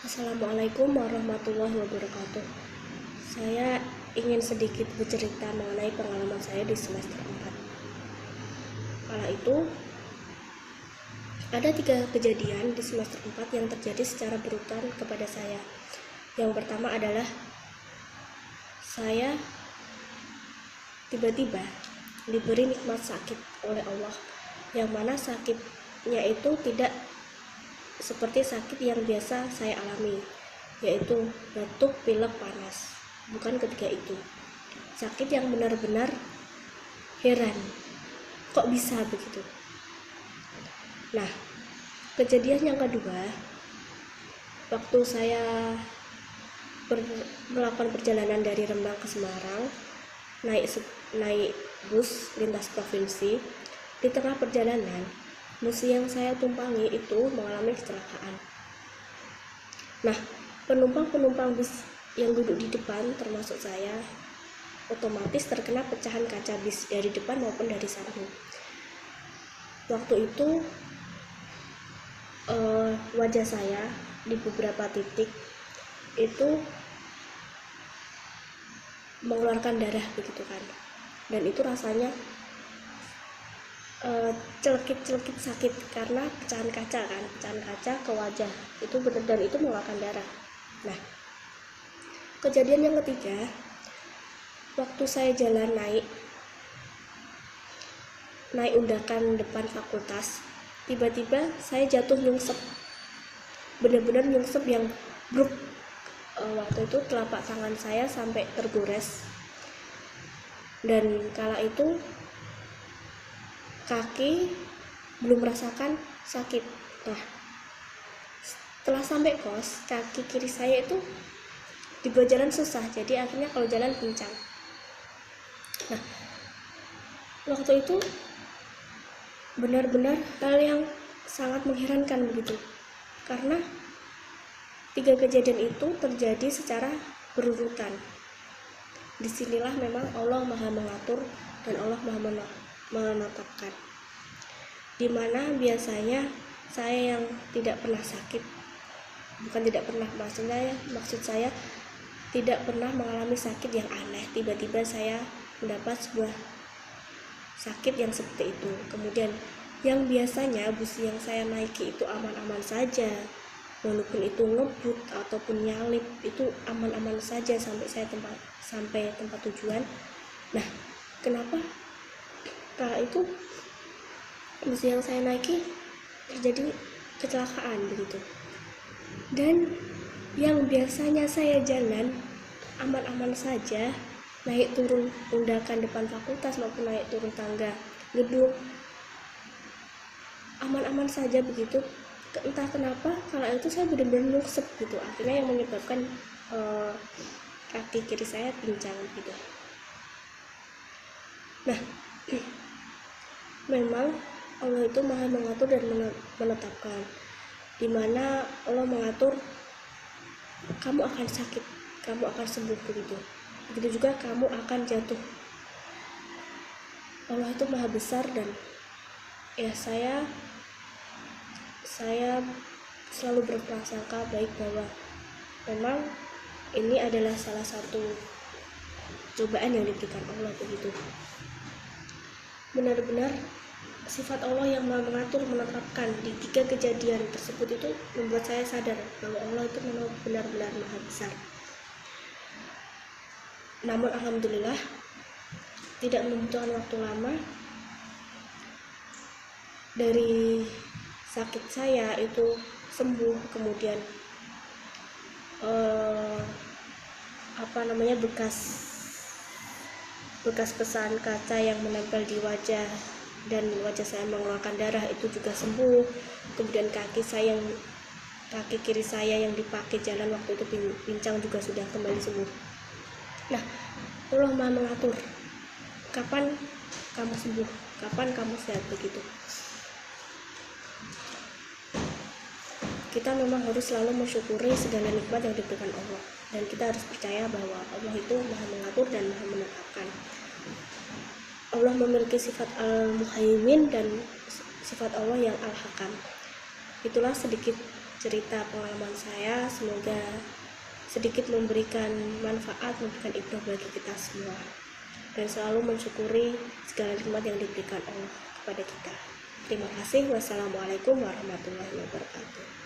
Assalamualaikum warahmatullahi wabarakatuh. Saya ingin sedikit bercerita mengenai pengalaman saya di semester 4. Kala itu, ada 3 kejadian di semester 4 yang terjadi secara berurutan kepada saya. Yang pertama adalah saya tiba-tiba diberi nikmat sakit oleh Allah, yang mana sakitnya itu tidak seperti sakit yang biasa saya alami, yaitu batuk, pilek, panas. Bukan ketika itu. Sakit yang benar-benar heran, kok bisa begitu. Nah, kejadian yang kedua, waktu saya melakukan perjalanan dari Rembang ke Semarang, naik bus lintas provinsi. Di tengah perjalanan, bus yang saya tumpangi itu mengalami kecelakaan. Nah, penumpang bus yang duduk di depan termasuk saya otomatis terkena pecahan kaca bis dari depan maupun dari samping. Waktu itu wajah saya di beberapa titik itu mengeluarkan darah begitu kan, dan itu rasanya celekit sakit karena pecahan kaca ke wajah itu benar, dan itu mengeluarkan darah. Nah, kejadian yang ketiga, waktu saya jalan naik undakan depan fakultas, tiba-tiba saya jatuh nyungsep, benar-benar nyungsep yang bruk. Waktu itu telapak tangan saya sampai tergores, dan kala itu kaki belum merasakan sakit. Nah, setelah sampai kos, kaki kiri saya itu dibuat jalan susah, jadi akhirnya kalau jalan pincang. Nah, waktu itu benar-benar hal yang sangat mengherankan begitu, karena 3 kejadian itu terjadi secara berurutan. Disinilah memang Allah Maha mengatur dan Allah Maha menetapkan, dimana biasanya saya yang tidak pernah sakit, maksud saya tidak pernah mengalami sakit yang aneh, tiba-tiba saya mendapat sebuah sakit yang seperti itu. Kemudian yang biasanya bus yang saya naiki itu aman-aman saja, walaupun itu ngebut ataupun nyalip itu aman-aman saja sampai tempat tujuan. Nah, kenapa kala itu bus yang saya naiki terjadi kecelakaan begitu? Dan yang biasanya saya jalan aman-aman saja, naik turun undakan depan fakultas maupun naik turun tangga gedung aman-aman saja begitu, entah kenapa kala itu saya benar-benar nyungsep gitu, akhirnya yang menyebabkan kaki kiri saya pincang gitu. Nah, memang Allah itu Maha mengatur dan menetapkan, dimana Allah mengatur kamu akan sakit, kamu akan sembuh begitu. Begitu juga kamu akan jatuh. Allah itu Maha besar, dan ya saya selalu berprasangka baik bahwa memang ini adalah salah satu cobaan yang diberikan Allah begitu. Benar-benar sifat Allah yang Maha mengatur, menetapkan di 3 kejadian tersebut itu membuat saya sadar bahwa Allah itu memang benar-benar Maha besar. Namun alhamdulillah tidak membutuhkan waktu lama dari sakit saya itu sembuh. Kemudian bekas pecahan kaca yang menempel di wajah dan wajah saya mengeluarkan darah itu juga sembuh. Kemudian kaki kiri saya yang dipakai jalan waktu itu pincang juga sudah kembali sembuh. Nah, Allah Maha mengatur kapan kamu sembuh, kapan kamu sehat begitu. Kita memang harus selalu mensyukuri segala nikmat yang diberikan Allah, dan kita harus percaya bahwa Allah itu Maha mengatur dan Maha menetapkan. Allah memiliki sifat Al-Muhaimin dan sifat Allah yang Al-Hakam. Itulah sedikit cerita pengalaman saya, semoga sedikit memberikan manfaat, memberikan ibrah bagi kita semua, dan selalu mensyukuri segala nikmat yang diberikan Allah kepada kita. Terima kasih. Wassalamualaikum warahmatullahi wabarakatuh.